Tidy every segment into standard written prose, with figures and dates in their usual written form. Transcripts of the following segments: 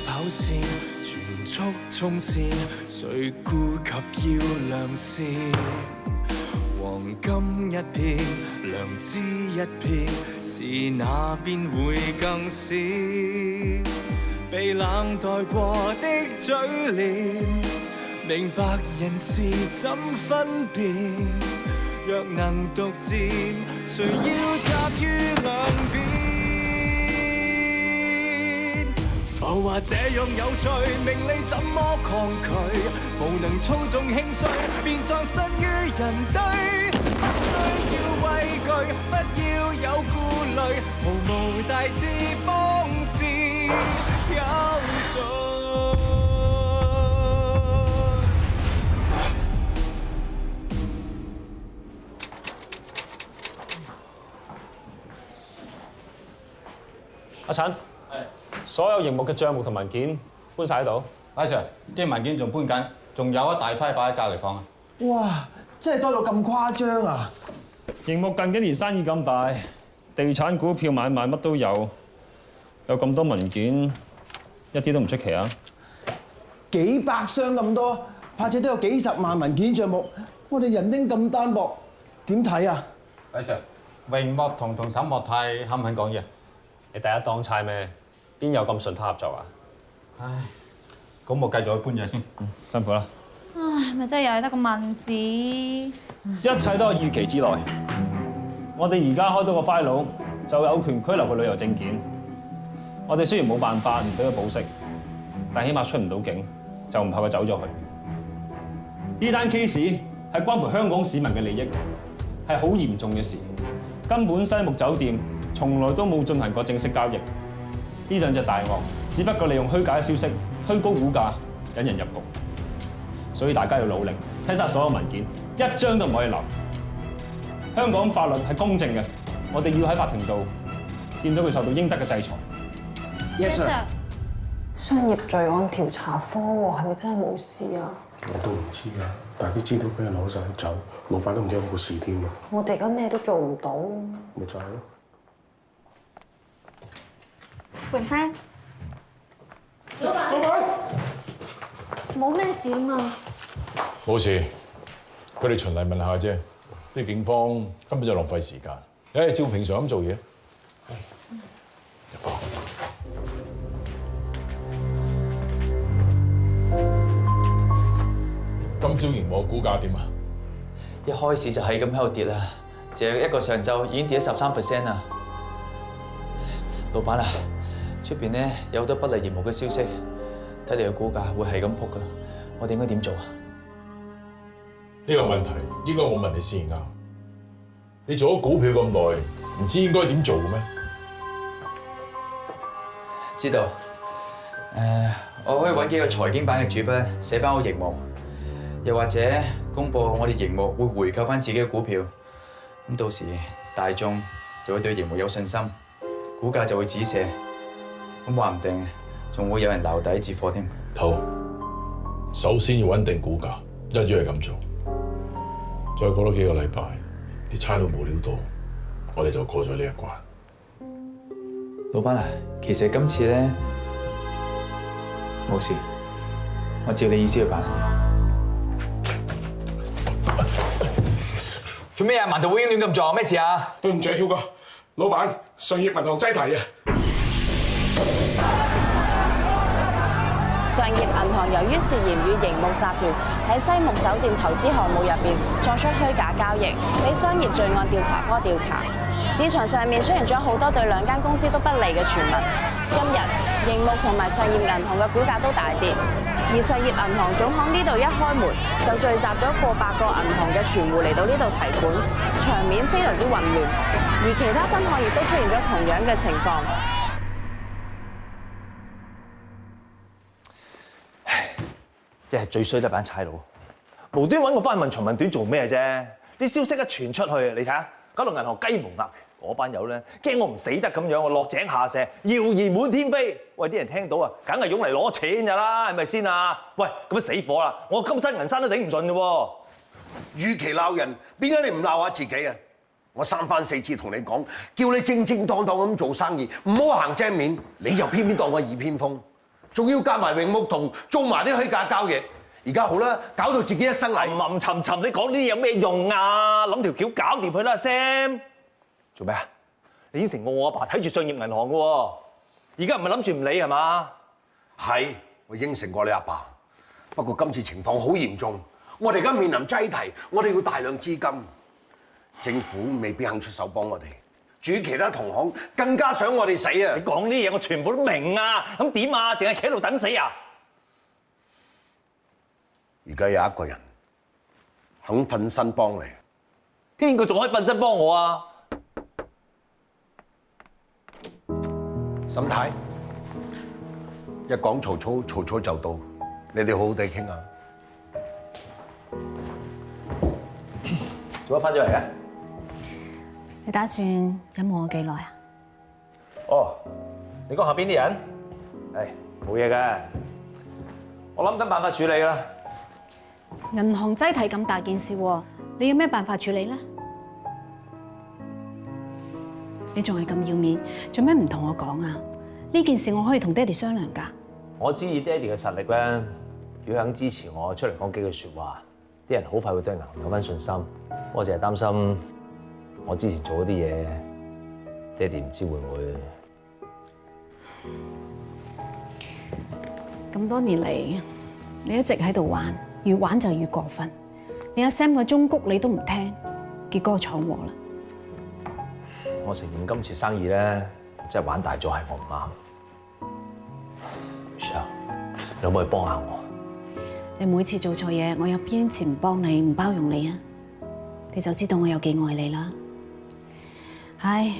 跑線，全速衝線，誰顧及要良善？黃金一片，良知一片，是那邊會更少？被冷待過的嘴臉，明白人事怎分辨？若能獨佔，誰要集於兩邊？浮華這樣有趣，名利怎麼抗拒？無能操縱興衰，便葬身於人堆。不需要畏懼，不要有顧慮，無大志方是有罪。阿陳，所有熒幕嘅帳目同文件搬晒喺度。阿 Sir， 啲文件仲搬緊，仲有一大批擺喺隔離房啊！哇，真係多到咁誇張啊！熒幕近幾年生意咁大，地產股票買賣乜都有，有咁多文件，一啲都唔出奇啊！幾百箱咁多，或者都有幾十萬文件帳目，我哋人丁咁單薄，點睇啊？阿 Sir， 榮莫同沈莫泰肯唔肯講嘢？你第一當差咩？邊有咁順攤合作啊？唉，咁我繼續去搬嘢先。辛苦啦。唉，咪真係又係得個問字。一切都係預期之內。我哋而家開到個 file 就有權拘留個旅遊證件。我哋雖然冇辦法唔俾佢保釋，但起碼出唔到境，就唔怕佢走咗去。呢單 case 係關乎香港市民嘅利益，係好嚴重嘅事。根本西木酒店從來都冇進行過正式交易。呢兩隻大鱷只不過利用虛假嘅消息推高股價，引人入局。所以大家要努力睇晒所有文件，一張都唔可以留。香港法律係公正嘅，我哋要喺法庭度見到佢受到應得嘅制裁。Yes sir。商業罪案調查科喎，係咪真係冇事啊？我都唔知啊，但係啲資料俾人攞晒走，老闆都唔知有冇事添啊！我哋而家咩都做唔到。咪就係咯。榮生，老闆，冇咩事啊嘛。冇事，佢哋循例問下啫。啲警方根本就浪費時間。誒，照平常咁做嘢。入房。今朝熒幕股價點啊？一開始就係咁喺度跌啦，淨係一個上晝已經跌咗13%啦。老闆啊，出邊咧有好多不利業務嘅消息，睇嚟個股價會係咁撲噶。我哋應該點做啊？呢個問題應該我問你先啱。你做咗股票咁耐，唔知應該點做嘅咩？知道。我可以揾幾個財經版嘅主筆寫翻好熒幕，又或者公佈我哋熒幕會回購翻自己嘅股票。咁到時大眾就會對熒幕有信心，股價就會止瀉。咁話唔定仲會有人留底接貨添。好，首先要穩定股價，一於係咁做。再過多幾個禮拜，啲差佬冇料到，我哋就過咗呢一關。老闆啊，其實今次咧冇事，我照你意思去辦。做咩啊？盲頭烏蠅亂咁撞，咩事啊？對唔住，曉哥，老闆，商業銀行擠提啊！商業銀行由於涉嫌與熒幕集團喺西木酒店投資項目入邊作出虛假交易，俾商業罪案調查科調查。市場上面出現咗好多對兩間公司都不利嘅傳聞。今日熒幕同埋商業銀行嘅股價都大跌，而商業銀行總行呢度一開門就聚集咗過百個銀行嘅存戶嚟到呢度提款，場面非常之混亂。而其他分行亦都出現咗同樣嘅情況。一係最衰得班差佬，無端揾我翻去問長問短做咩啫？啲消息一傳出去，你睇下，搞到銀行雞毛鴨嗰班友咧，驚我唔死得咁樣，我落井下石，謠言滿天飛。喂，啲人聽到啊，梗係湧嚟攞錢㗎啦，係咪先啊？喂，咁死火啦！我金山銀山都頂唔順嘅喎。與其鬧人，點解你唔鬧下自己啊？我三番四次同你講，叫你正正當當咁做生意，唔好行正面，你就偏偏當我耳邊風。仲要夾埋榮牧同做埋啲虛假交易。而家好啦，搞到自己一身蟻。吟沉沉，你講呢啲有咩用啊？諗條橋搞掂佢啦，Sam。做咩啊？你應承我阿爸睇住商業銀行嘅喎，而家唔係諗住唔理係嘛？係，我應承過你阿爸。不過今次情況好嚴重，我哋而家面臨擠提，我哋要大量資金，政府未必肯出手幫我哋。至於其他同行更加想我哋死啊！你講呢啲嘢我全部都明啊，咁點啊？淨係企喺度等死啊？而家有一個人肯瞓身幫你，邊個仲可以瞓身幫我啊？沈太，一講曹操，曹操就到，你哋好好地傾下。做乜翻咗嚟嘅？你打算隱瞞我幾耐啊？哦，你講下邊啲人？冇嘢嘅，我諗緊辦法處理啦。銀行擠提咁大件事喎，你有咩辦法處理咧？你仲係咁要面，做咩唔同我講啊？呢件事我可以同爹哋商量㗎。我知以爹哋嘅實力咧，如果肯支持我出嚟講幾句説話，啲人好快會對銀行有翻信心。我淨係擔心我之前做嗰啲嘢，爹哋唔知會唔會。咁多年嚟，你一直喺度玩，越玩就越過分。你阿 Sam 嘅忠告你都唔聽，結果闖禍啦。我承認今次生意咧，真係玩大咗，係我唔啱。Michelle，你可唔可以幫下我？你每次做錯嘢，我有邊次唔幫你、唔包容你啊？你就知道我有幾愛你啦。唉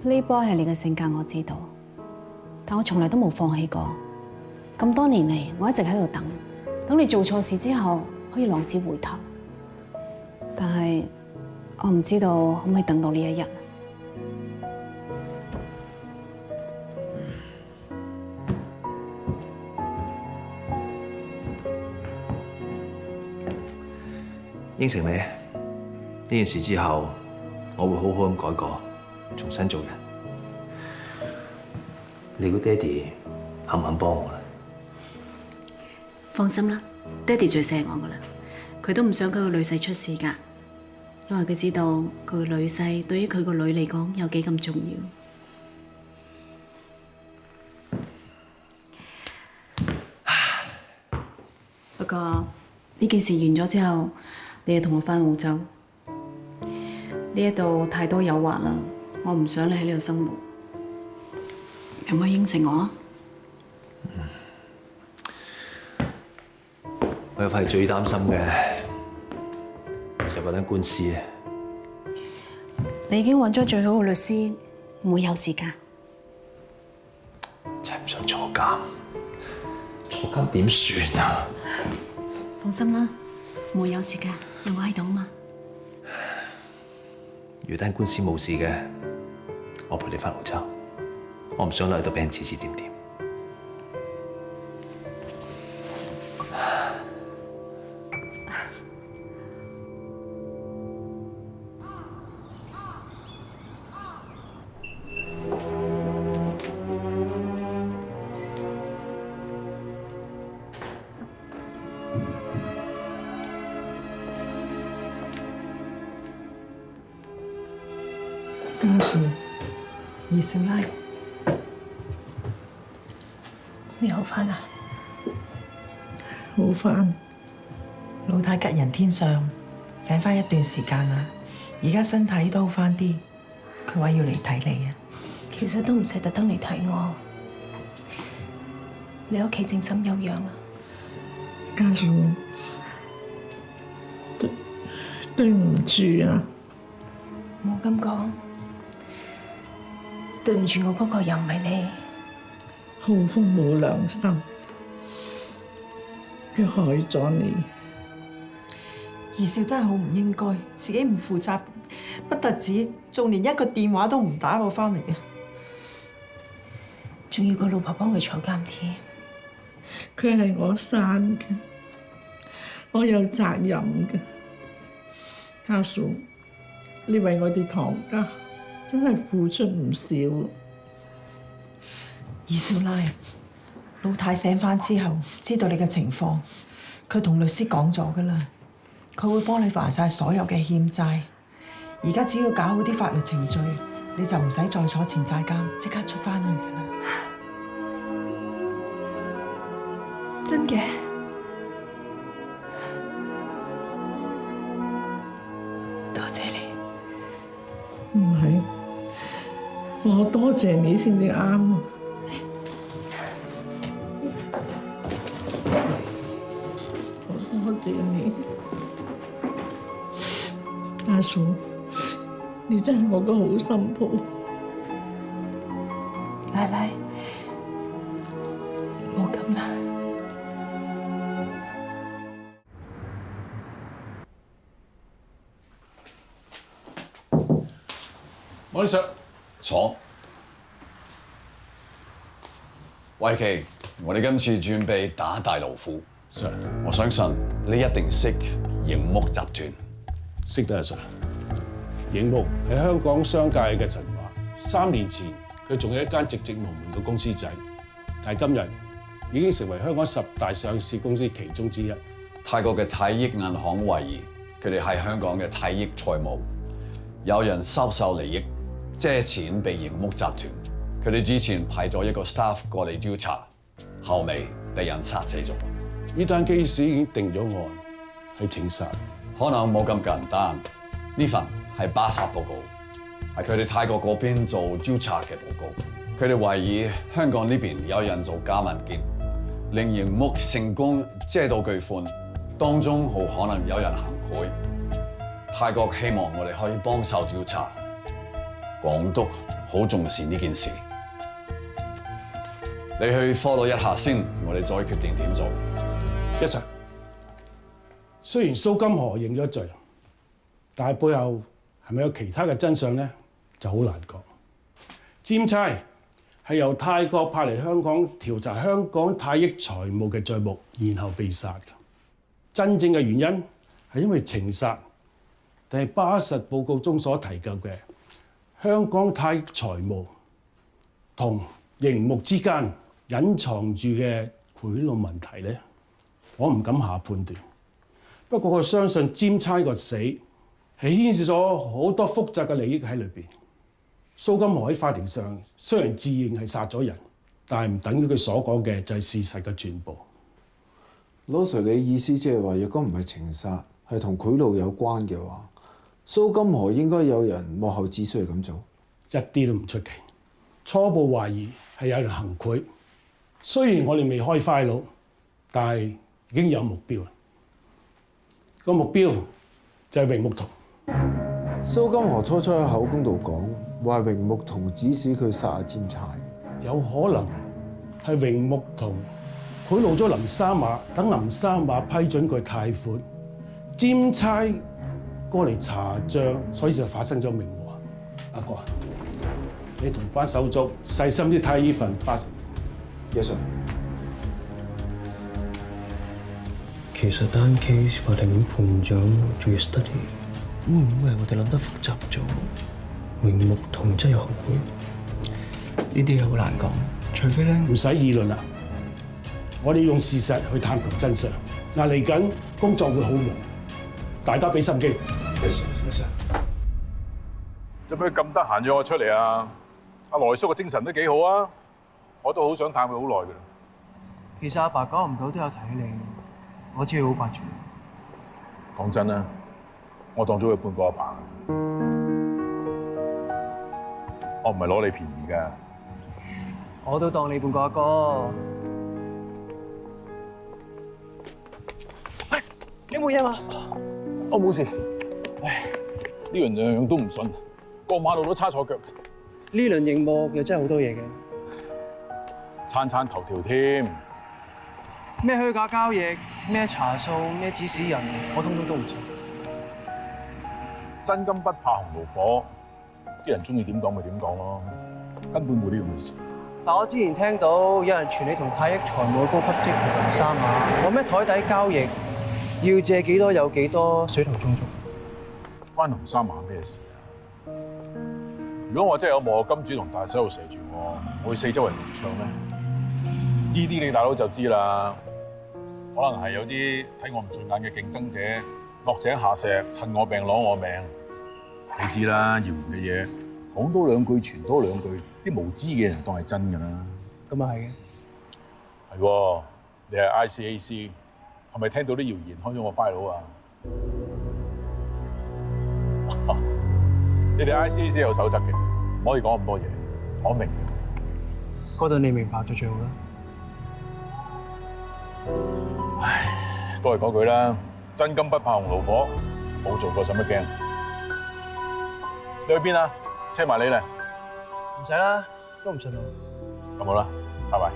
，Playboy 係你嘅性格，我知道，但我從來都冇放棄過。咁多年嚟，我一直喺度等你做錯事之後可以浪子回頭。但係我唔知道可唔可以等到呢一日。應承你，呢件事之後，我會好好咁改過，重新做人。你估爹哋肯唔肯幫我咧？放心啦，爹哋最錫我噶啦，佢都唔想佢個女婿出事噶，因為佢知道佢個女婿對於佢個女嚟講有幾咁重要。不過呢件事完咗之後，你要同我返澳洲。呢一度太多誘惑啦，我唔想你喺呢度生活。有冇應承我啊？我有塊最擔心嘅就嗰單官司啊！你已經揾咗最好嘅律師，唔會有事㗎。真係唔想坐監，坐監點算啊？放心啦，唔會有事㗎，有我喺度啊嘛。如果單官司冇事嘅，我陪你返澳洲。我唔想留喺度俾人指指點點。家樹，二少奶，你好返啊？好返。老太吉人天相，醒返一段時間啦，而家身體都好返啲。佢話要嚟睇你啊。其實都唔使特登嚟睇我，你屋企正心休養啦。家樹，對唔住啊！冇咁講，對唔住我嗰個又唔係你。浩峰冇良心，佢害咗你。二少真係好唔應該，自己唔負責，不特止，仲連一個電話都唔打我返嚟啊！仲要個老婆幫佢坐監添。佢係我生嘅，我有責任嘅。家嫂，你為我哋唐家真係付出唔少。二少奶，老太醒翻之後，知道你嘅情況，佢同律師講咗噶啦，佢會幫你還晒所有嘅欠債。而家只要搞好啲法律程序，你就唔使再坐前債監，即刻出翻去噶啦。真嘅？多謝你。唔係，我多謝你先至啱。我多謝你，阿嫂，你真係我個好心抱。奶奶，冇咁啦。我哋上坐。慧琪，我哋今次準備打大老虎。Sir，我相信你一定識熒幕集團。識得啊 Sir。熒幕係香港商界嘅神話。3年前佢仲係一間寂寂無名嘅公司仔，但係今日已經成為香港10大上市公司其中之一。泰國嘅泰益銀行懷疑佢哋係香港嘅泰益財務，有人收受利益，借錢俾熒幕集團。佢哋之前派咗一個 staff 過嚟調查，後尾被人殺死咗。呢單 case 已經定咗案，係情殺。可能冇咁簡單。呢份係巴薩報告，係佢哋泰國嗰邊做調查嘅報告。佢哋懷疑香港呢邊有人做假文件，令熒幕成功借到巨款，當中好可能有人行賄。泰國希望我哋可以幫手調查，港督好重視呢件事。你去 follow 一下先，我哋再決定點做。Yes sir。雖然蘇金河認咗罪，但係背後係咪有其他嘅真相咧，就好難講。尖差係由泰國派嚟香港調查香港泰益財務嘅帳目，然後被殺嘅。真正嘅原因係因為情殺，定係巴實報告中所提及嘅香港泰益財務同熒幕之間隱藏住嘅賄賂問題咧？我唔敢下判斷。不過我相信尖差個死係牽涉咗好多複雜嘅利益喺裏邊。蘇金河喺法庭上雖然自認係殺咗人，但係唔等於佢所講嘅就係事實嘅全部。羅 Sir， 你意思即係話，若果唔係情殺，係同賄賂有關嘅話，蘇金河應該有人幕後指使嚟咁做？一啲都唔出奇。初步懷疑係有人行賄，雖然我哋未開 file， 但係已經有目標啦。個目標就係榮木彤。蘇金河初喺口供度講話，榮木彤指使佢殺阿尖差。有可能係榮木彤賄賂咗林三馬，等林三馬批准佢貸款，尖差過嚟查帳，所以就發生咗命禍。阿哥，你同班手足細心啲睇呢份巴實。Yes sir。其實單 case 法庭已經判咗，仲要 study， 會唔會係我哋諗得複雜咗？榮木彤真有後悔？呢啲嘢好難講，除非咧唔使議論啦。我哋用事實去探求真相。嗱，嚟緊工作會好忙，大家俾心機。Yes sir。做咩咁得閒約我出嚟啊？阿來叔嘅精神都幾好啊，我都好想探佢好耐㗎。其實阿爸久唔久都有提起你，我知佢好掛住你。講真啦，我當咗佢半個阿爸，我唔係攞你便宜㗎。我都當你半個阿哥。你冇嘢嘛？我冇事。唉，呢樣樣樣都唔順，過馬路都叉錯腳。呢輪熒幕又真係好多嘢嘅，餐餐頭條添。咩虛假交易、咩查數、咩指使人，我通通都唔知。真金不怕紅爐火，啲人中意點講咪點講咯，根本冇呢咁嘅事。但我之前聽到有人傳你同泰益財務嘅高級職員林三馬，話咩台底交易要借幾多有幾多，水同充足。關林三馬咩事啊？如果我真係有幕後金主同大細路射住我會四周圍亂唱咩？呢啲你大佬就知啦，可能係有啲睇我唔順眼嘅競爭者落井下石，趁我病攞我命。你知啦，謠言嘅嘢講多兩句傳多兩句，啲無知嘅人當係真㗎啦。咁啊係嘅。係喎，你係 ICAC， 係咪聽到啲謠言開咗我 file 啊？你哋 ICAC 有守則嘅，唔可以講咁多嘢，我明嘅。嗰度你明白就最好啦。唉，都係嗰句啦，真金不怕紅爐火，冇做過使乜驚？你去邊啊？車埋你嚟。唔使啦，都唔順路。咁好啦，拜拜。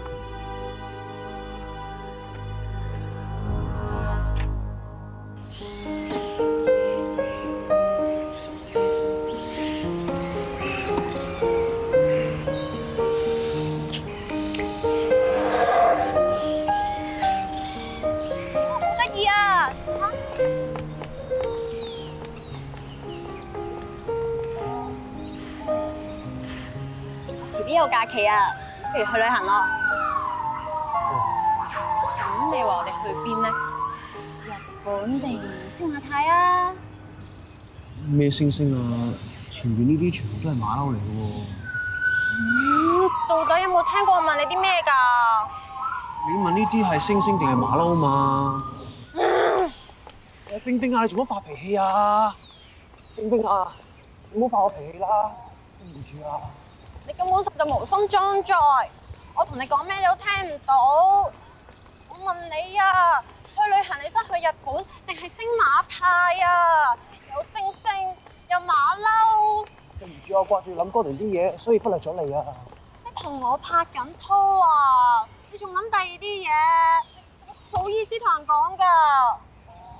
呢個假期啊，不如去旅行咯。咁你話我哋去邊咧？日本定星馬泰啊？咩星星啊？前面呢啲全部都係馬騮嚟嘅喎。到底有冇聽過我問你啲咩㗎？你問呢啲係星星定係馬騮嘛？冰冰啊，你做乜發脾氣啊？冰冰啊，你唔好發我脾氣啦，對唔住啊！你根本實在無心裝載，我同你講咩你都聽唔到。我問你啊，去旅行你想去日本定係星馬泰啊？有星星，有馬騮。對唔住，我掛住諗嗰度啲嘢，所以忽略咗你啊。你同我拍緊拖啊？你仲諗第二啲嘢？好意思同人講㗎。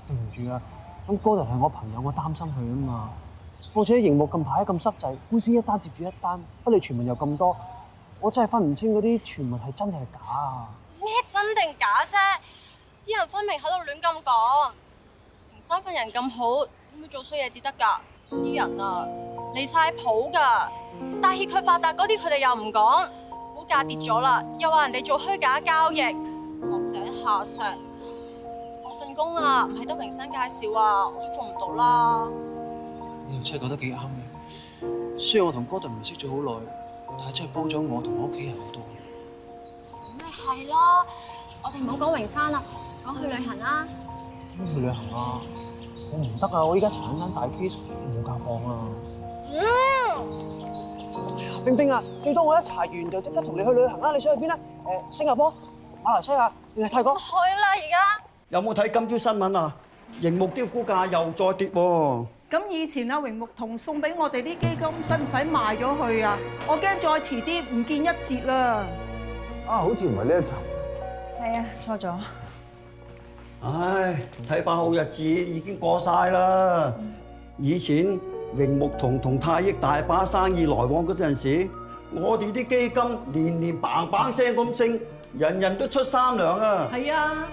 對唔住啊，咁嗰度係我朋友，我擔心佢啊嘛。況且熒幕近排咁濕滯，官司一單接住一單，不利傳聞又咁多，我真係分唔清嗰啲傳聞係真定係假啊！咩真定假啫？啲人分明喺度亂咁講，明生份人咁好，點會做衰嘢至得㗎？啲人啊，離晒譜㗎，大氣佢發達嗰啲佢哋又唔講，股價跌咗啦，又話人哋做虛假交易，落井下石。我份工啊，唔係得明生介紹啊，我都做唔到啦。你又真係講得幾啱嘅。雖然我同哥頓唔係識咗好耐，但係真係幫咗我同我屋企人好多。咁咪係咯，我哋唔好講榮山啦，講去旅行啦。點去旅行啊？我唔得啊！我依家查緊單大 case，冇假放啊。冰冰啊，最多我一查完就即刻同你去旅行啦！你想去邊咧？新加坡、馬來西亞定係泰國？去啦！而家有冇睇今朝新聞啊？熒幕啲股價又再跌喎。咁以前阿榮木同送俾我哋啲基金，使唔使賣咗佢啊？我驚再遲啲唔見一截啦。啊，好似唔係呢一層。係啊，錯咗。唉，睇把好日子已經過晒啦。以前榮木同泰益大把生意來往嗰陣時，我哋啲基金年年砰砰聲咁升，人人都出三糧啊！係啊！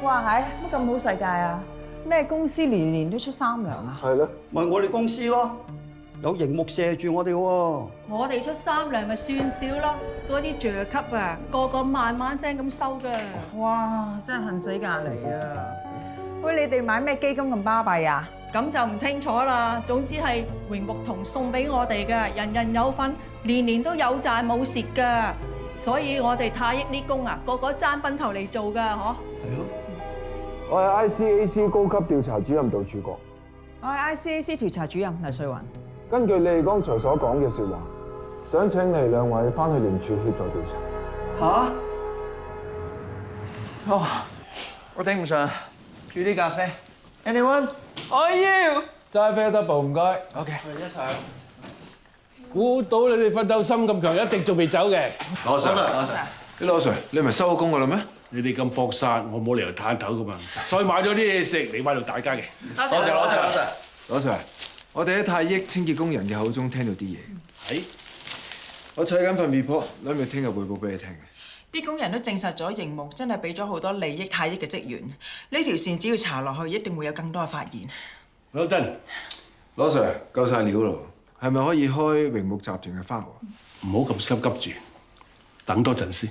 哇係，乜咁好世界啊？咩公司年年都出三糧啊？係咯，咪我哋公司咯，有熒幕射住我哋喎。我哋出三糧咪算少咯，嗰啲爵級啊，個個慢慢聲咁收㗎。哇！真係恨死隔離啊！喂，你哋買咩基金咁巴閉啊？咁就唔清楚啦。總之係榮木同送俾我哋嘅，人人有份，年年都有賺冇蝕㗎。所以我哋泰益啲工啊，個個爭崩頭嚟做㗎，嗬？係咯。我係 ICAC 高級調查主任杜柱國。我係 ICAC 調查主任黎瑞雲。根據你哋剛才所講嘅説話，想請你哋兩位翻去廉署協助調查。嚇？哦，我頂唔順，煮啲咖啡。Anyone？我要。齋啡double唔該。OK，我哋一齊。估到你哋奮鬥心咁強，一定仲未走嘅。羅 Sir，羅 Sir，你唔係收咗工㗎啦咩？你哋咁搏殺，我冇理由攤頭噶嘛，所以買咗啲嘢食嚟餵到大家嘅。多謝羅 Sir。羅 Sir，我哋喺泰益清潔工人嘅口中聽到啲嘢。係。我砌緊份 report，諗住聽日匯報俾你聽嘅。啲工人都證實咗熒幕真係俾咗好多利益泰益嘅職員，呢條線只要查落去，一定會有更多嘅發現。好得，羅 Sir，夠晒料咯，係咪可以開榮木集團嘅 file？唔好咁心急住，等多陣先。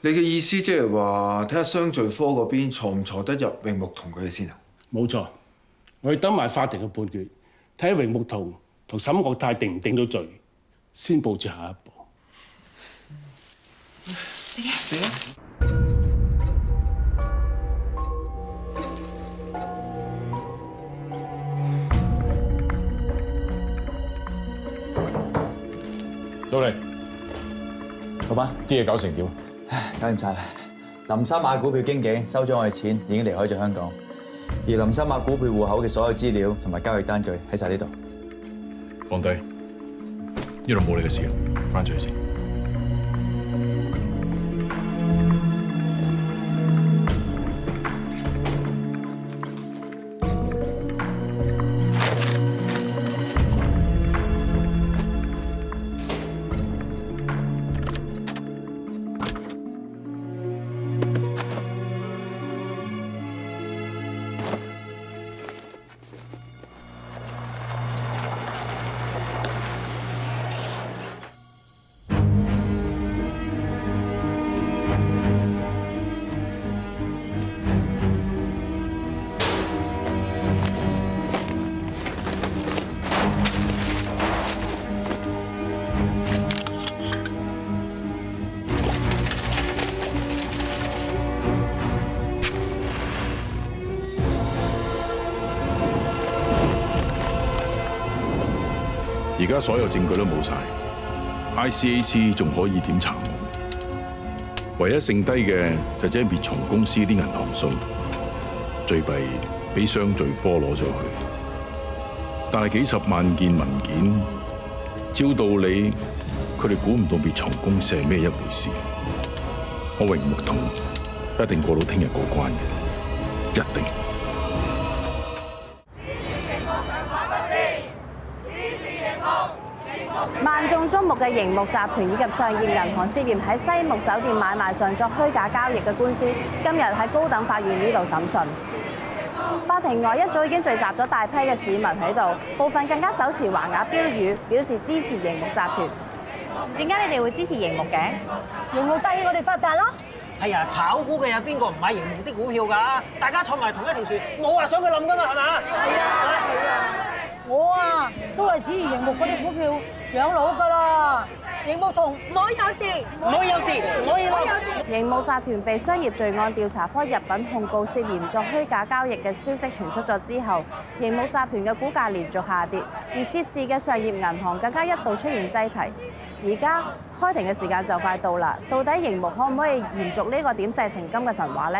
你嘅意思即係話睇下商罪科嗰邊坐唔坐得入榮木同佢哋先啊？冇錯，我哋等埋法庭嘅判決，睇下榮木同沈國泰定唔定到罪，先佈置下一步。食啊！到嚟，老闆，啲嘢搞成點？搞掂晒啦！林森馬股票經紀收咗我哋錢，已經離開咗香港，而林森馬股票戶口嘅所有資料同埋交易單據喺晒呢度。放低，呢度冇你嘅事，翻出去先。而家所有證據都冇晒 ，ICAC 仲可以點查我？唯一剩低嘅就只係滅蟲公司啲銀行信，最弊俾商罪科攞咗去。但係幾十萬件文件，照道理佢哋估唔到滅蟲公司係咩一回事。我榮木同一定過到聽日過關嘅，一定。萬眾矚目嘅熒幕集團以及上業銀行涉嫌喺西木酒店買賣上作虛假交易嘅官司，今日喺高等法院呢度審訊。法庭外一早已經聚集咗大批嘅市民喺度，部分更加手持橫額標語，表示支持熒幕集團。點解你哋會支持熒幕嘅？熒幕帶起我哋發達咯！係啊，炒股嘅有邊個唔買熒幕啲股票㗎？大家坐埋同一條船，冇話想佢冧㗎嘛，係嘛？係啊！我啊都係支持熒幕嗰啲股票養老㗎啦。熒幕同唔可以有事，唔可以有事，唔可以有事。熒幕集團被商業罪案調查科入稟控告涉嫌作虛假交易嘅消息傳出咗之後，熒幕集團嘅股價連續下跌，而涉事嘅上業銀行更加一度出現擠提。而家開庭嘅時間就快到啦，到底熒幕可唔可以延續呢個點石成金嘅神話呢？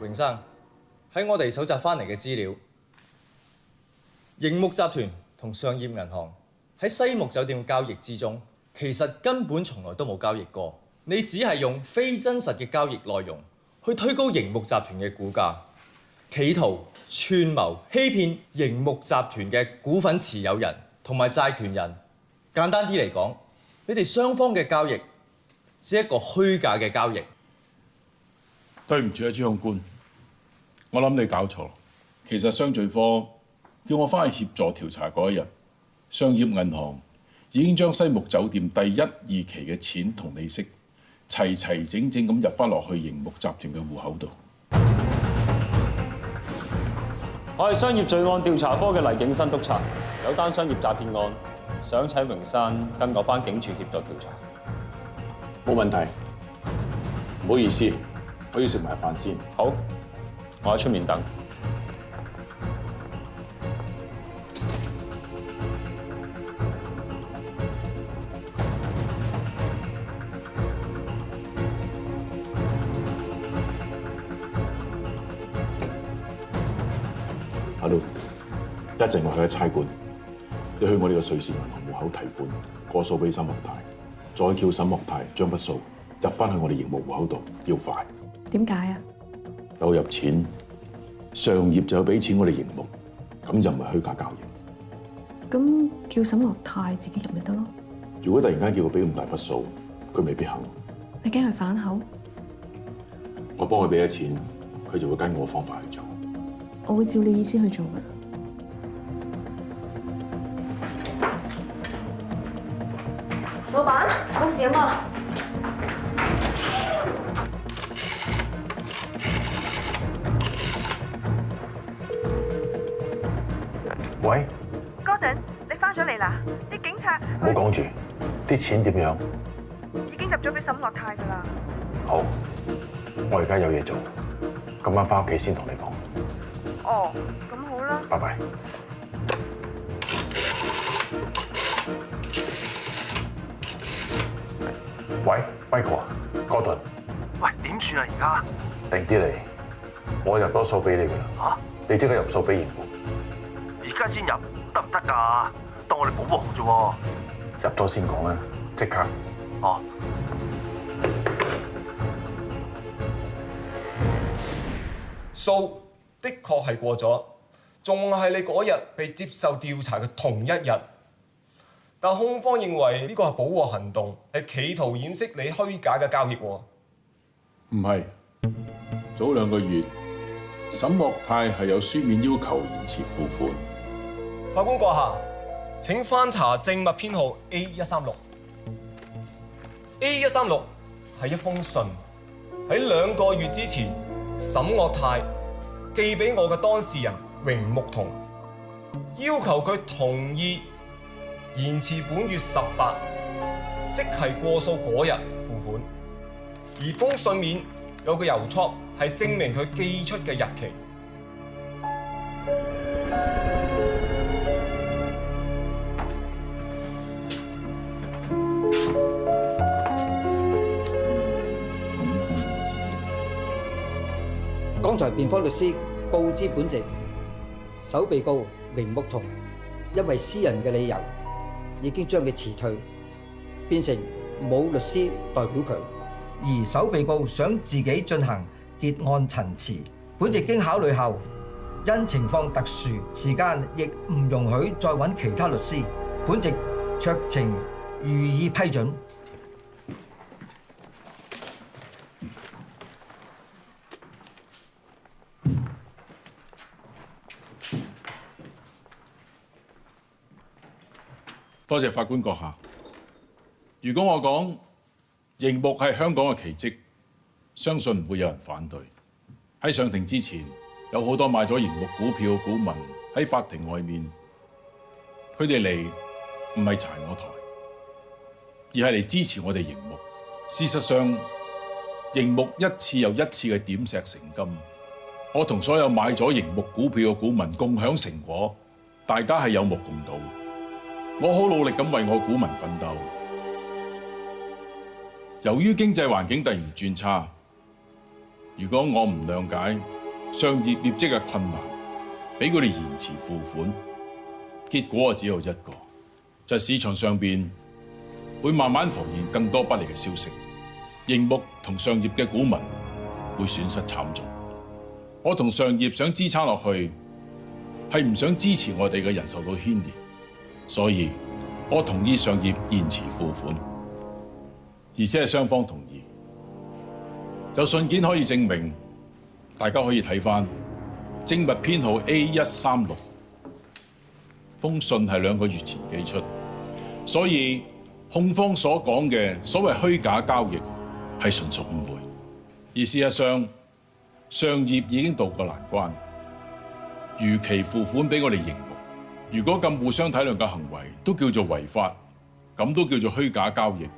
榮生，喺我哋搜集翻嚟嘅資料，熒幕集團同上業銀行喺西木酒店交易之中，其實根本從來都冇交易過。你只係用非真實嘅交易內容去推高熒幕集團嘅股價，企圖串謀欺騙熒幕集團嘅股份持有人同埋債權人。簡單啲嚟講，你哋雙方嘅交易只係一個虛假嘅交易。對唔住啊，朱控官，我諗你搞錯。其實商罪科叫我翻去協助調查嗰一日，商業銀行已經將西木酒店第一、二期嘅錢同利息齊齊整整咁入翻落去熒幕集團嘅戶口度。我係商業罪案調查科嘅黎景新督察，有單商業詐騙案，想請榮山跟我翻警署協助調查。冇問題，唔好意思。我要食埋飯先。好，我喺出面等。阿 Lu， 一陣我去差館，你去我呢個瑞士銀行戶口提款，過數俾沈國泰，再叫沈莫泰將筆數入翻去我哋營務戶口度，要快。點解啊？有入錢，上業就有俾錢我哋營務，咁就唔係虛假交易。咁叫沈樂泰自己入咪得咯？如果突然間叫佢俾咁大筆數，佢未必肯。你驚佢反口？我幫佢俾咗錢，佢就會跟我方法去做。我會照你意思去做㗎啦。老闆，冇事啊嘛？喂 ，Gordon，你翻咗嚟啦？啲警察唔好講住，啲錢點樣？已經入咗俾沈樂泰㗎啦。好，我而家有嘢做，今晚翻屋企先同你講。哦，咁好啦。拜拜。喂，威哥啊，哥頓。喂，點算啊？而家定啲嚟，我入咗數俾你㗎啦。嚇！你即刻入數俾嚴部。而家先入得唔得㗎？當我哋保皇啫喎。入咗先講啦，即刻。哦。數的確係過咗，仲係你嗰日被接受調查嘅同一日。但控方認為呢個係保護行動，係企圖掩飾你虛假嘅交易喎。唔係，早2個月，沈莫泰係有書面要求延遲付款。法官閣下，請翻查證物編號 A136。A136係一封信，喺2個月之前，沈樂泰寄俾我嘅當事人榮木彤，要求佢同意延遲本月18，即係過數嗰日付款。而封信面有個郵戳，係證明佢寄出嘅日期。剛才辯方律師告知本席，首被告榮木彤因為私人嘅理由，已經將佢辭退，變成冇律師代表佢。而首被告想自己進行結案陳詞，本席經考慮後，因情況特殊，時間亦唔容許再揾其他律師，本席酌情予以批准。多謝法官閣下。如果我講營木係香港嘅奇蹟，相信唔會有人反對。喺上庭之前，有好多買咗營木股票嘅股民喺法庭外面，佢哋嚟唔係柴我台，而係嚟支持我哋營木。事實上，營木一次又一次嘅點石成金，我同所有買咗營木股票嘅股民共享成果，大家係有目共睹。我好努力咁為我股民奮鬥。由於經濟環境突然轉差，如果我唔諒解商業業績嘅困難，俾佢哋延遲付款，結果只有一個，就係市場上邊會慢慢浮現更多不利嘅消息，營木同上業嘅股民會損失慘重。我同上業想支撐落去，係唔想支持我哋嘅人受到牽連，所以我同意上業延遲付款。而且係雙方同意，有信件可以證明，大家可以睇返證物編號 A136，封信係2個月前寄出，所以控方所講嘅所謂虛假交易係純屬誤會。而事實上，上業已經渡過難關，如期付款俾我哋營木。如果咁互相體諒嘅行為都叫做違法，咁都叫做虛假交易。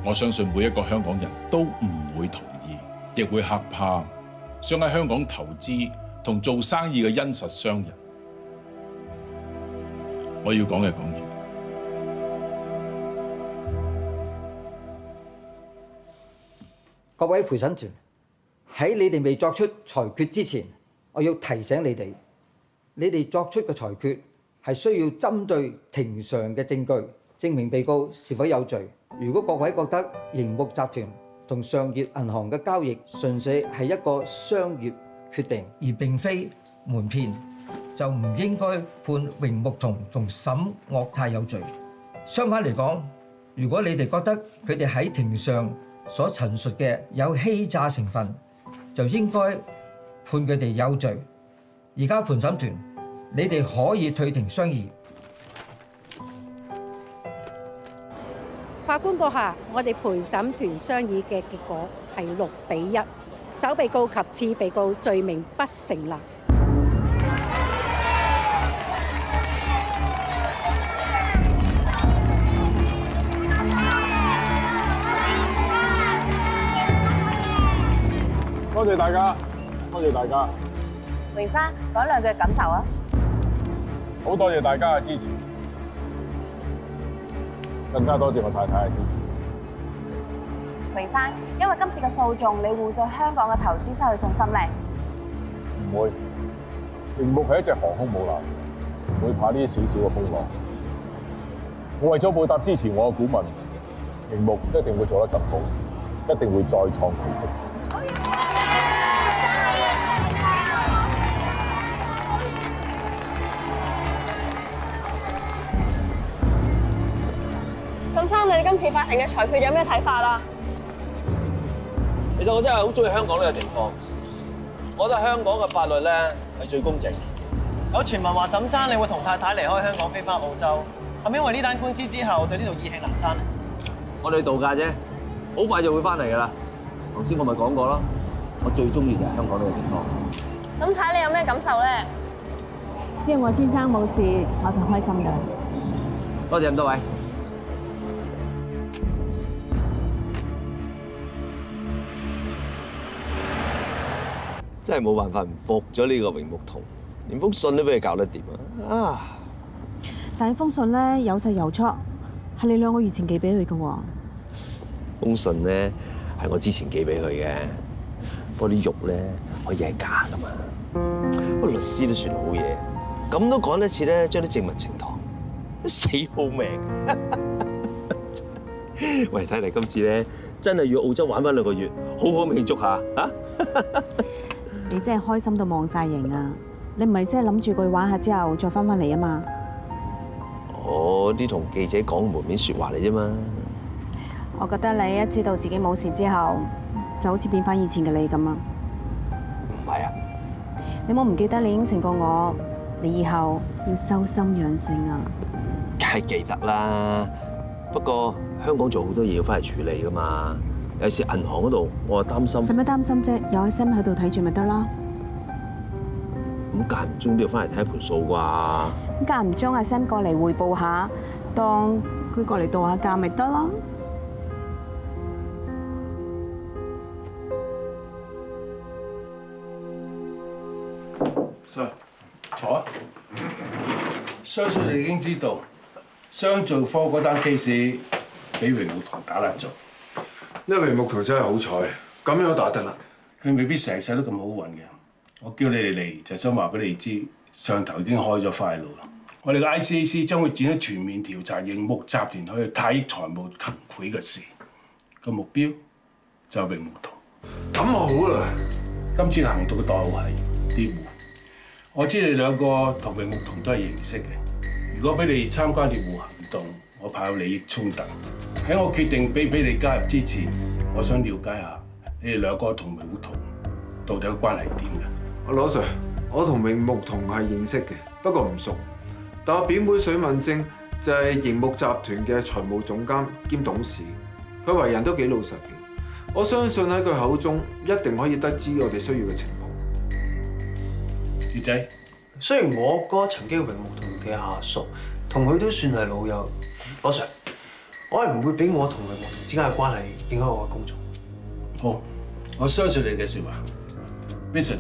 我相信每一個香港人都唔會同意，亦會嚇怕想喺香港投資同做生意嘅殷實商人。我要講嘅講完。各位陪審團，喺你哋未作出裁決之前，我要提醒你哋，你哋作出嘅裁決係需要針對庭上嘅證據，證明被告是否有罪。如果各位覺得熒幕集團同上月銀行嘅交易純粹係一個商業決定，而並非瞞騙，就唔應該判榮木彤同沈岳泰有罪。相反嚟講，如果你哋覺得佢哋喺庭上所陳述嘅有欺詐成分，就應該判佢哋有罪。而家陪審團，你哋可以退庭商議。法官閣下，我哋陪審團商議嘅結果係6-1，首被告及次被告罪名不成立。多謝大家，多謝大家。榮生講兩句感受啊！好多謝大家嘅支持，更加多謝我太太嘅支持。榮生，因為今次嘅訴訟，你會對香港嘅投資失去信心咧？唔會，熒幕係一隻航空母艦，唔會怕呢啲少少嘅風浪。我為咗報答支持我嘅股民，熒幕一定會做得更好，一定會再創奇蹟。沈生，你哋今次法庭嘅裁決有咩睇法啊？其實我真係好中意香港呢個地方，我覺得香港嘅法律咧係最公正。有傳聞話沈生你會同太太離開香港飛翻澳洲，係咪因為呢單官司之後對呢度意興闌珊咧？我哋去度假啫，好快就會翻嚟㗎啦。頭先我咪講過咯，我最中意就係香港呢個地方。沈太，你有咩感受咧？只要我先生冇事，我就開心㗎。多謝咁多位。真係冇辦法唔服咗呢個榮木彤，連封信都俾佢搞得掂啊！但係封信咧有勢有出，係你2個月前寄俾佢嘅喎。封信咧係我之前寄俾佢嘅，不過啲肉咧可以係假噶嘛。不過律師都算好嘢，咁都趕得切咧，將啲證物呈堂，死好命。喂，睇嚟今次咧真係要澳洲玩翻2個月，好好慶祝下啊！你真係開心到望晒形啊！你唔係真係諗住過去玩下之後再翻返嚟啊嘛？我啲同記者講門面説話嚟啫嘛。我覺得你一知道自己冇事之後，就好似變翻以前嘅你咁啊！唔係啊！你冇唔記得你應承過我，你以後要修心養性啊！梗係記得啦，不過香港做好多嘢要翻嚟處理噶嘛。有時銀行嗰度，我就擔心。使乜擔心啫？有阿 Sam 喺度睇住咪得啦。咁間唔中都要翻嚟睇一盤數啩。咁間唔中阿 Sam 過嚟匯報下，當佢過嚟度下假咪得咯。Sir， 坐啊！相信你已經知道，商造科嗰單 case 俾榮木彤打甩咗。呢個榮木彤真係好彩，咁樣打得啦。佢未必成世都咁好運嘅。我叫你哋嚟就想話俾你知，上頭已經開咗 file 啦。我哋嘅 ICAC 將會展開全面調查熒幕集團去太益財務行賄嘅事，個目標就係榮木彤。咁好啦，今次行動嘅代號係獵戶。我知你2個同榮木彤都係認識嘅。如果俾你參加獵戶行動，我怕有利益衝突。喺我決定俾你加入之前，我想了解下你哋2個同榮木彤到底個關係係點嘅？阿羅 Sir， 我同榮木彤係認識嘅，不過唔熟。但我表妹水敏晶就係熒幕集團嘅財務總監兼董事，佢為人都幾老實嘅。我相信喺佢口中一定可以得知我哋需要嘅情報。月仔，雖然我哥曾經係榮木彤嘅下屬，同佢都算係老友，羅 Sir， 我係唔會俾我同榮木彤之間嘅關係影響我嘅工作。好，我相信你嘅説話。Vincent，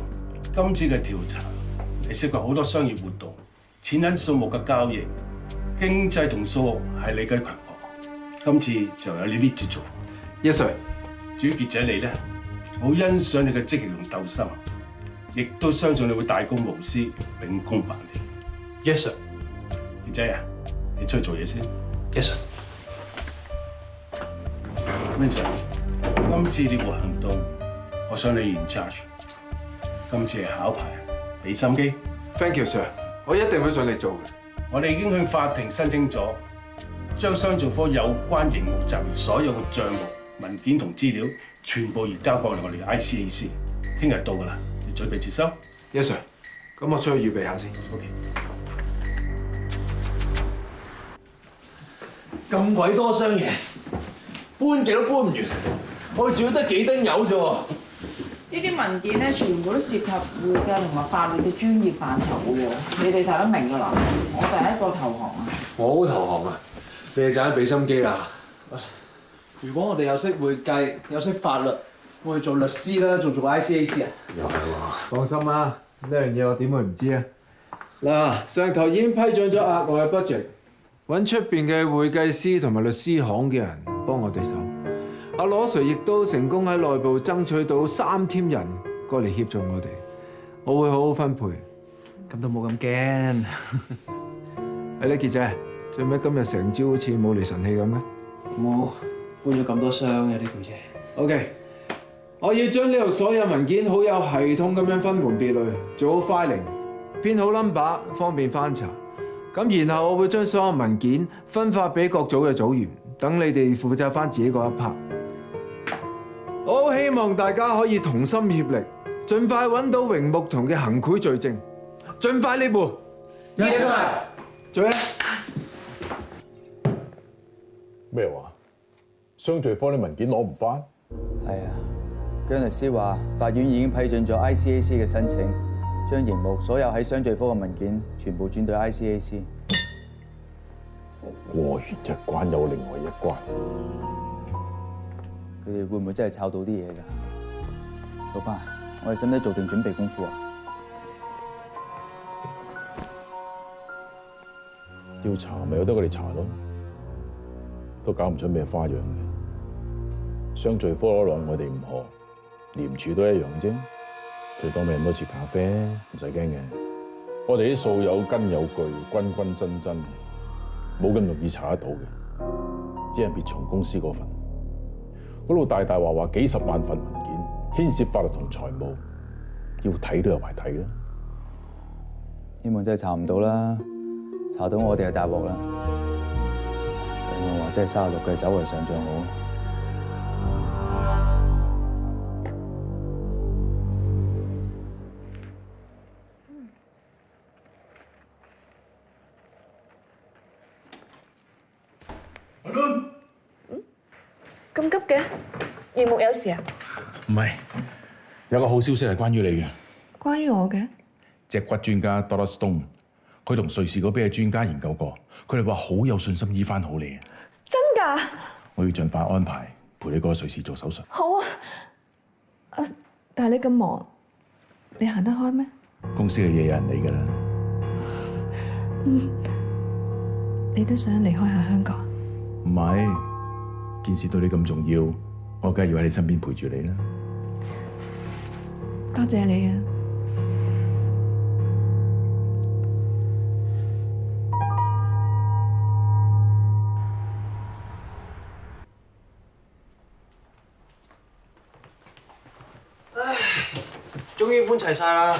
今次嘅調查係涉及好多商業活動、錢銀數目嘅交易、經濟同數學係你嘅強項。今次就有你呢啲做。Yes sir。至於傑仔你咧，我好欣賞你嘅積極同鬥心，亦都相信你會大公無私、秉公辦理。Yes sir。傑仔啊，你出去做嘢先。Yes sir。Vincent，今次獵狐行動，我想你 in charge。今次係考牌，俾心機。Thank you, sir。我一定會盡力做嘅。我哋已經向法庭申請咗，將商造科有關熒幕集團所有嘅帳目、文件同資料，全部移交過嚟我哋 ICAC。聽日到㗎啦，你準備接收 ？Yes, sir。咁我出去預備下先。OK。咁鬼多箱嘢，搬極都搬唔完，我哋仲要得幾丁油啫喎！呢啲文件咧，全部都涉及會計同埋法律嘅專業範疇嘅喎，你哋睇得明㗎啦。我第一個投降啊！我好投降啊！你哋就係俾心機啦。如果我哋又識會計，又識法律，我哋做律師啦，仲做 ICAC 啊？又係喎。放心啦，呢樣嘢我點會唔知啊？嗱，上頭已經批准咗額外嘅 budget， 揾出邊嘅會計師同埋律師行嘅人幫我哋手。阿羅 Sir 亦都成功喺內部爭取到3 team 人過嚟協助我哋，我會好好分配。咁都冇咁驚。係咧，傑仔，最尾今日成朝好似冇嚟神氣咁嘅。冇搬咗咁多箱嘅呢部嘢。OK， 我要將呢度所有文件好有系統咁樣分門別類，做好 filing， 編好 number， 方便翻查。咁然後我會將所有文件分發俾各組嘅組員，等你哋負責翻自己嗰一 part。我好希望大家可以同心協力，盡快揾到榮木彤嘅行賄罪證，盡快呢步。Yes sir。做咩？咩話？商罪科啲文件攞唔翻？係啊，姜律師話法院已經批准咗 ICAC 嘅申請，將熒幕所有喺商罪科嘅文件全部轉到 ICAC。過完一關有另外一關。佢哋會唔會真係抄到啲嘢㗎？老闆，我哋使唔使做定準備功夫啊？要查咪由得佢哋查咯，都搞唔出咩花樣嘅。商罪科攞我哋唔學，廉署都一樣啫，最多咪飲多次咖啡，唔使驚嘅。我哋啲數有根有據，均均真真，冇咁容易查得到嘅，只係別松公司嗰份。嗰度大大話幾10萬份文件，牽涉法律同財務，要睇都有排睇啦。希望真係查唔到啦，查到我哋就大鑊啦。我話真係36計走為上將好。咁急嘅？熒幕有事啊？唔係，有個好消息係關於你嘅。關於我嘅？脊骨專家 Dr. Stone， 佢同瑞士嗰邊嘅專家研究過，佢哋話好有信心醫翻好你。真㗎？我要盡快安排陪你過去瑞士做手術。好啊。但係你咁忙，你行得開咩？公司嘅嘢有人理㗎啦。你都想離開下香港？唔係，件事對你咁重要，我梗係要喺你身邊陪住你啦。多謝你啊！終於搬齊晒啦！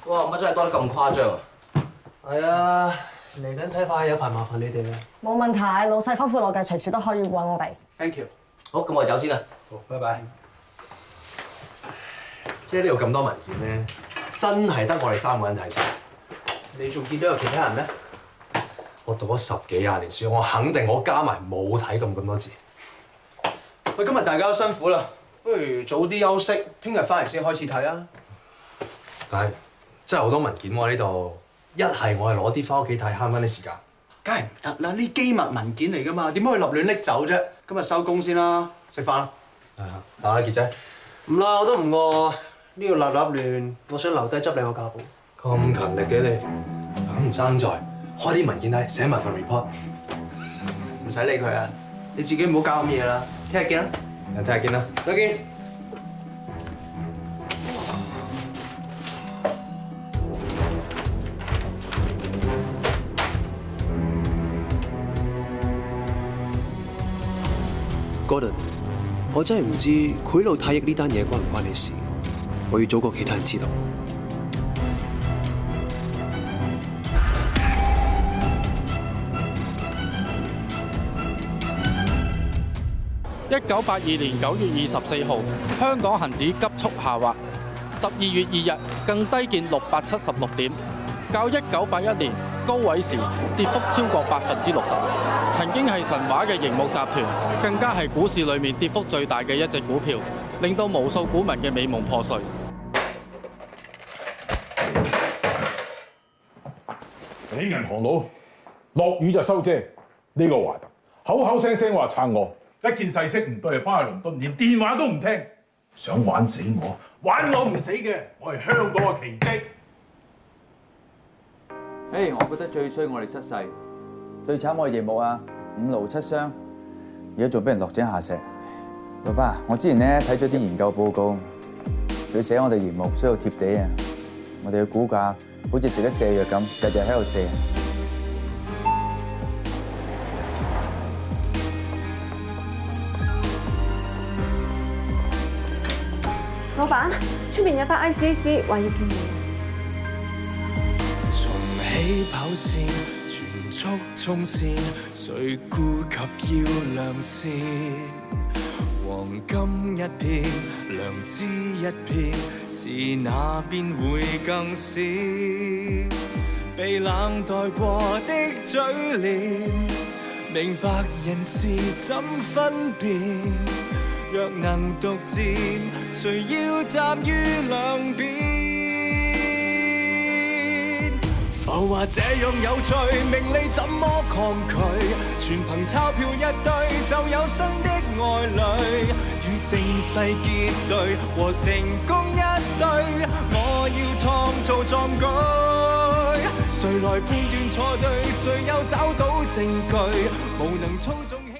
哇，乜真係多得咁誇張啊？係啊，嚟緊睇法有排麻煩你哋啦。冇問題，老細吩咐我嘅，隨時都可以揾我哋。Thank you。好，咁我走先啦。好，拜拜。即係呢度咁多文件咧，真係得我哋3個人睇晒。你仲見到有其他人咩？我讀咗10幾20年書，我肯定我加埋冇睇咁多字。喂，今日大家都辛苦啦，不如早啲休息，聽日翻嚟先開始睇啊。但係真係好多文件喎呢度，一係我係攞啲翻屋企睇，慳翻啲時間。梗係唔得啦，呢機密文件嚟㗎嘛，點可以立亂拎走啫？今日收工先啦，食飯啦。啊，傑仔，唔啦，我都唔餓。呢度立亂，我想留低執你個架步。咁勤力嘅你，咁唔生在，開啲文件睇，寫埋份 report。唔使理佢啊，你自己唔好搞咁嘢啦。聽日見啦。聽日見啦。再見。Gordon，我真係唔知賄賂太益呢單嘢關唔關你事，我要早過其他人知道。1982年9月24號，香港恒指急速下滑，12月2日更低見676點，較1981年高位時跌幅超過60%。曾經係神話嘅熒幕集團，更加係股市裏面跌幅最大嘅一隻股票，令到無數股民嘅美夢破碎。你銀行佬落雨就收遮，呢個華特口口聲聲話撐我，一件細息唔對就翻去倫敦，連電話都唔聽，想玩死我，玩我唔死嘅，我係香港嘅奇蹟。我覺得最衰我哋失勢，最慘我哋業務啊，5勞7傷，而家仲俾人落井下石。老爸，我之前咧睇咗啲研究報告，佢寫我哋業務需要貼地啊，我哋嘅股價好似食咗瀉藥咁，日日喺度瀉。老闆，出面有班 ICAC 話要見你。從起跑線全速衝線，誰顧及要亮線？黃金一片，良知一片，是哪邊會更鮮？被冷待過的嘴臉，明白人事怎分辨？若能獨佔，誰要站於兩邊？浮華這樣有趣，名利怎麼抗拒？全憑鈔票一堆，就有新的愛侶。與盛世結對，和成功一對，我要創造壯舉。誰來判斷錯對？誰又找到證據？無能操縱。